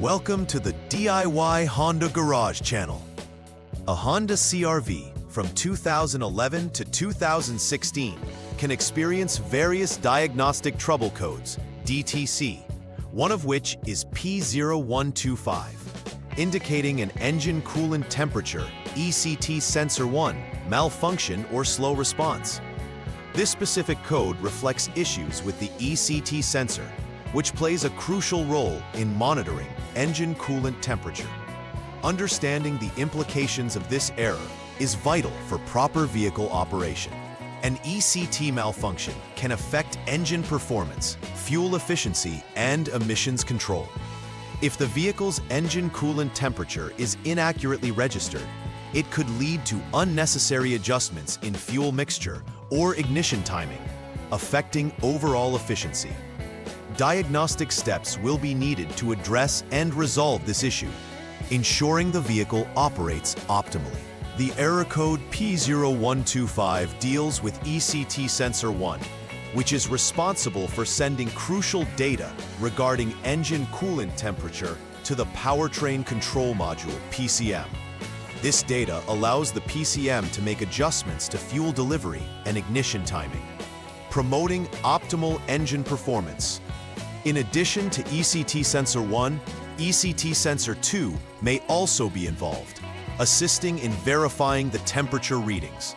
Welcome to the DIY Honda Garage channel. A Honda CRV from 2011 to 2016 can experience various diagnostic trouble codes, DTC, one of which is P0125, indicating an engine coolant temperature, ECT sensor 1, malfunction or slow response. This specific code reflects issues with the ECT sensor, which plays a crucial role in monitoring engine coolant temperature. Understanding the implications of this error is vital for proper vehicle operation. An ECT malfunction can affect engine performance, fuel efficiency, and emissions control. If the vehicle's engine coolant temperature is inaccurately registered, it could lead to unnecessary adjustments in fuel mixture or ignition timing, affecting overall efficiency. Diagnostic steps will be needed to address and resolve this issue, ensuring the vehicle operates optimally. The error code P0125 deals with ECT sensor 1, which is responsible for sending crucial data regarding engine coolant temperature to the powertrain control module, PCM. This data allows the PCM to make adjustments to fuel delivery and ignition timing, promoting optimal engine performance. In addition to ECT sensor 1, ECT sensor 2 may also be involved, assisting in verifying the temperature readings.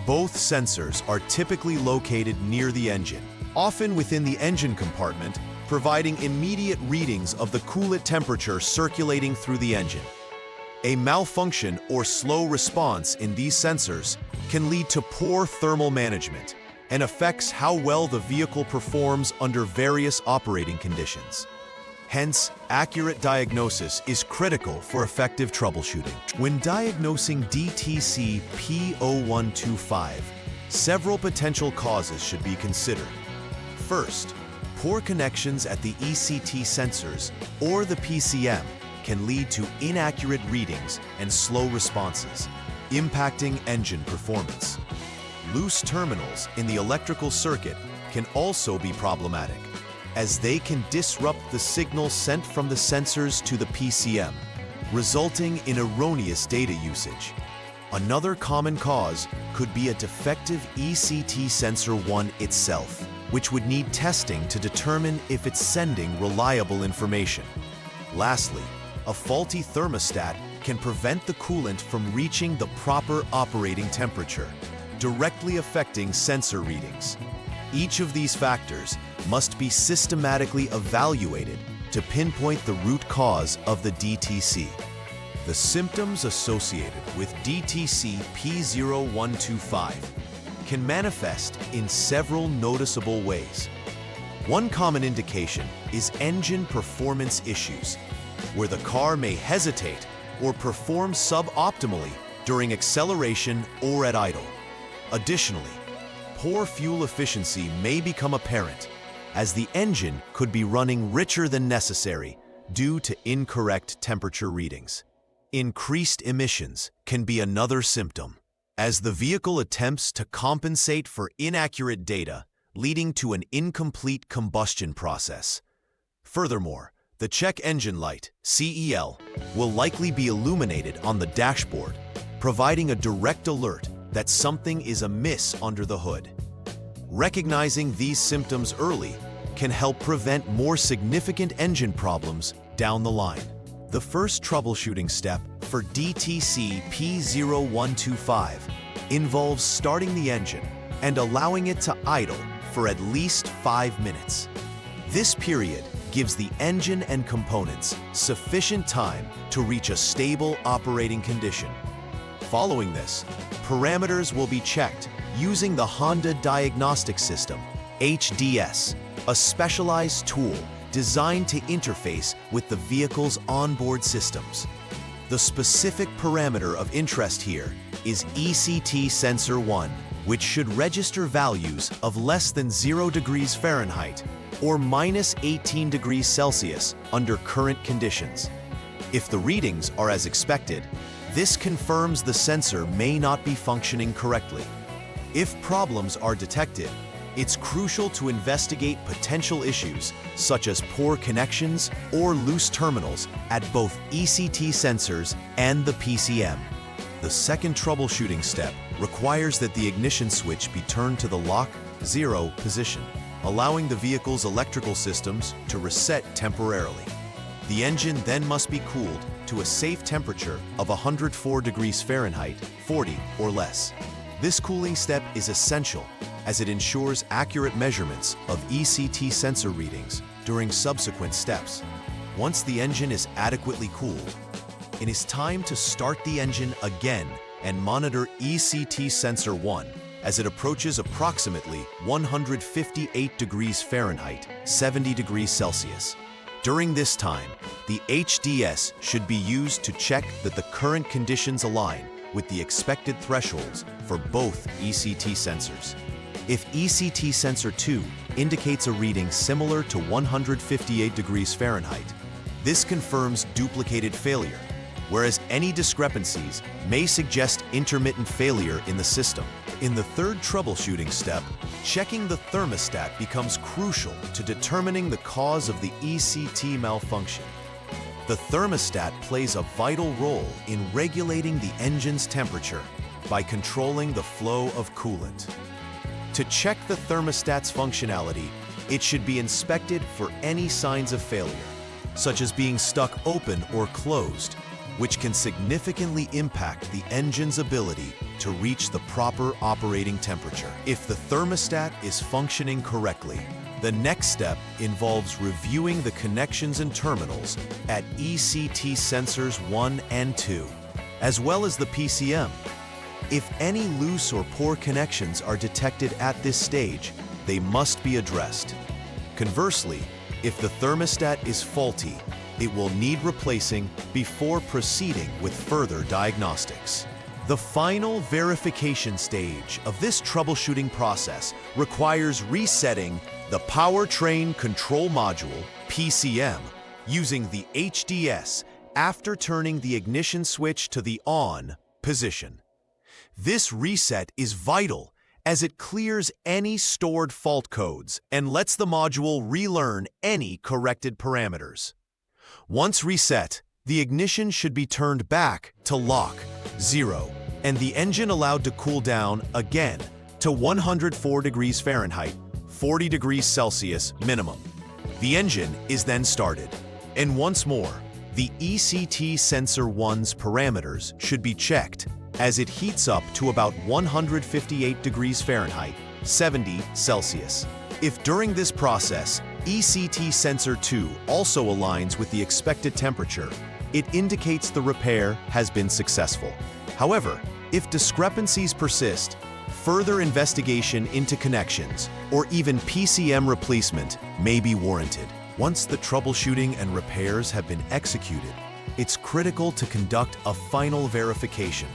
Both sensors are typically located near the engine, often within the engine compartment, providing immediate readings of the coolant temperature circulating through the engine. A malfunction or slow response in these sensors can lead to poor thermal management and affects how well the vehicle performs under various operating conditions. Hence, accurate diagnosis is critical for effective troubleshooting. When diagnosing DTC P0125, several potential causes should be considered. First, poor connections at the ECT sensors or the PCM can lead to inaccurate readings and slow responses, impacting engine performance. Loose terminals in the electrical circuit can also be problematic, as they can disrupt the signal sent from the sensors to the PCM, resulting in erroneous data usage. Another common cause could be a defective ECT sensor 1 itself, which would need testing to determine if it's sending reliable information. Lastly, a faulty thermostat can prevent the coolant from reaching the proper operating temperature, directly affecting sensor readings. Each of these factors must be systematically evaluated to pinpoint the root cause of the DTC. The symptoms associated with DTC P0125 can manifest in several noticeable ways. One common indication is engine performance issues, where the car may hesitate or perform suboptimally during acceleration or at idle. Additionally, poor fuel efficiency may become apparent, as the engine could be running richer than necessary due to incorrect temperature readings. Increased emissions can be another symptom, as the vehicle attempts to compensate for inaccurate data, leading to an incomplete combustion process. Furthermore, the check engine light, CEL, will likely be illuminated on the dashboard, providing a direct alert that something is amiss under the hood. Recognizing these symptoms early can help prevent more significant engine problems down the line. The first troubleshooting step for DTC P0125 involves starting the engine and allowing it to idle for at least 5 minutes. This period gives the engine and components sufficient time to reach a stable operating condition. Following this, parameters will be checked using the Honda Diagnostic System, HDS, a specialized tool designed to interface with the vehicle's onboard systems. The specific parameter of interest here is ECT sensor 1, which should register values of less than 0 degrees Fahrenheit or minus 18 degrees Celsius under current conditions. If the readings are as expected, this confirms the sensor may not be functioning correctly. If problems are detected, It's crucial to investigate potential issues, such as poor connections or loose terminals at both ECT sensors and the PCM. The second troubleshooting step requires that the ignition switch be turned to the lock 0 position, allowing the vehicle's electrical systems to reset temporarily. The engine then must be cooled to a safe temperature of 104 degrees Fahrenheit, 40 or less. This cooling step is essential as it ensures accurate measurements of ECT sensor readings during subsequent steps. Once the engine is adequately cooled, it is time to start the engine again and monitor ECT sensor 1 as it approaches approximately 158 degrees Fahrenheit, 70 degrees Celsius. During this time, the HDS should be used to check that the current conditions align with the expected thresholds for both ECT sensors. If ECT sensor 2 indicates a reading similar to 158 degrees Fahrenheit, this confirms duplicated failure, whereas any discrepancies may suggest intermittent failure in the system. In the third troubleshooting step, checking the thermostat becomes crucial to determining the cause of the ECT malfunction. The thermostat plays a vital role in regulating the engine's temperature by controlling the flow of coolant. To check the thermostat's functionality, it should be inspected for any signs of failure, such as being stuck open or closed, which can significantly impact the engine's ability to reach the proper operating temperature. If the thermostat is functioning correctly, the next step involves reviewing the connections and terminals at ECT sensors 1 and 2, as well as the PCM. If any loose or poor connections are detected at this stage, they must be addressed. Conversely, if the thermostat is faulty, it will need replacing before proceeding with further diagnostics. The final verification stage of this troubleshooting process requires resetting the Powertrain Control Module, PCM, using the HDS after turning the ignition switch to the on position. This reset is vital as it clears any stored fault codes and lets the module relearn any corrected parameters. Once reset, the ignition should be turned back to lock 0 and the engine allowed to cool down again to 104 degrees Fahrenheit, 40 degrees Celsius minimum. The engine is then started. And once more, the ECT sensor 1's parameters should be checked as it heats up to about 158 degrees Fahrenheit, 70 Celsius. If during this process, ECT sensor 2 also aligns with the expected temperature, it indicates the repair has been successful. However, if discrepancies persist, further investigation into connections or even PCM replacement may be warranted. Once the troubleshooting and repairs have been executed, it's critical to conduct a final verification.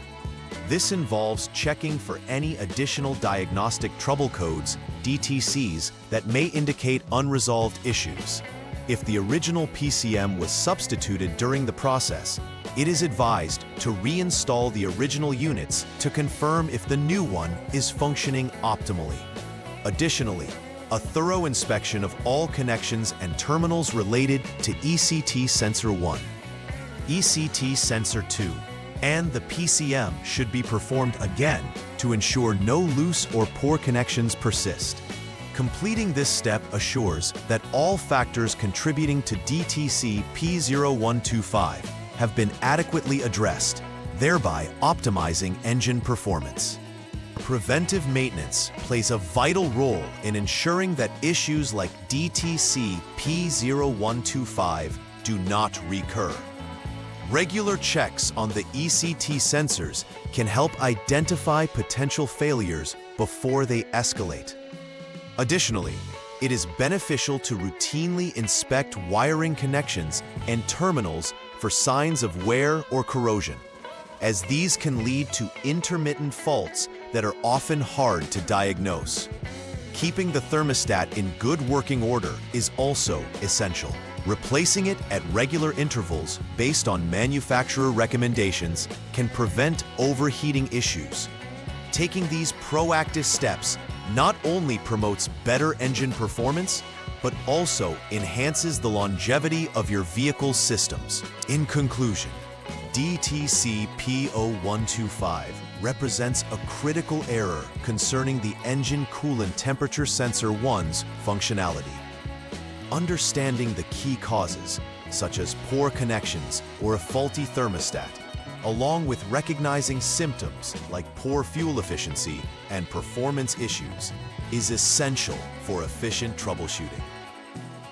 This involves checking for any additional diagnostic trouble codes, DTCs, that may indicate unresolved issues. If the original PCM was substituted during the process, it is advised to reinstall the original units to confirm if the new one is functioning optimally. Additionally, a thorough inspection of all connections and terminals related to ECT sensor 1, ECT sensor 2, and the PCM should be performed again to ensure no loose or poor connections persist. Completing this step assures that all factors contributing to DTC P0125 have been adequately addressed, thereby optimizing engine performance. Preventive maintenance plays a vital role in ensuring that issues like DTC P0125 do not recur. Regular checks on the ECT sensors can help identify potential failures before they escalate. Additionally, it is beneficial to routinely inspect wiring connections and terminals for signs of wear or corrosion, as these can lead to intermittent faults that are often hard to diagnose. Keeping the thermostat in good working order is also essential. Replacing it at regular intervals based on manufacturer recommendations can prevent overheating issues. Taking these proactive steps not only promotes better engine performance, but also enhances the longevity of your vehicle's systems. In conclusion, DTC P0125 represents a critical error concerning the Engine Coolant Temperature Sensor 1's functionality. Understanding the key causes, such as poor connections or a faulty thermostat, along with recognizing symptoms like poor fuel efficiency and performance issues, is essential for efficient troubleshooting.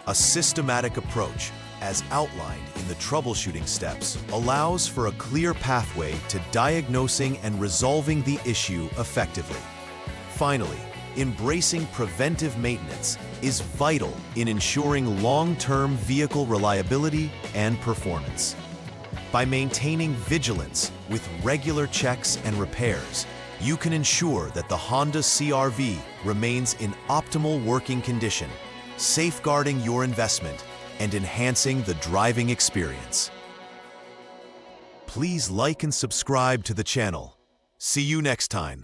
A systematic approach, as outlined in the troubleshooting steps, allows for a clear pathway to diagnosing and resolving the issue effectively. Finally, embracing preventive maintenance is vital in ensuring long-term vehicle reliability and performance. By maintaining vigilance with regular checks and repairs, you can ensure that the Honda CRV remains in optimal working condition, safeguarding your investment and enhancing the driving experience. Please like and subscribe to the channel. See you next time.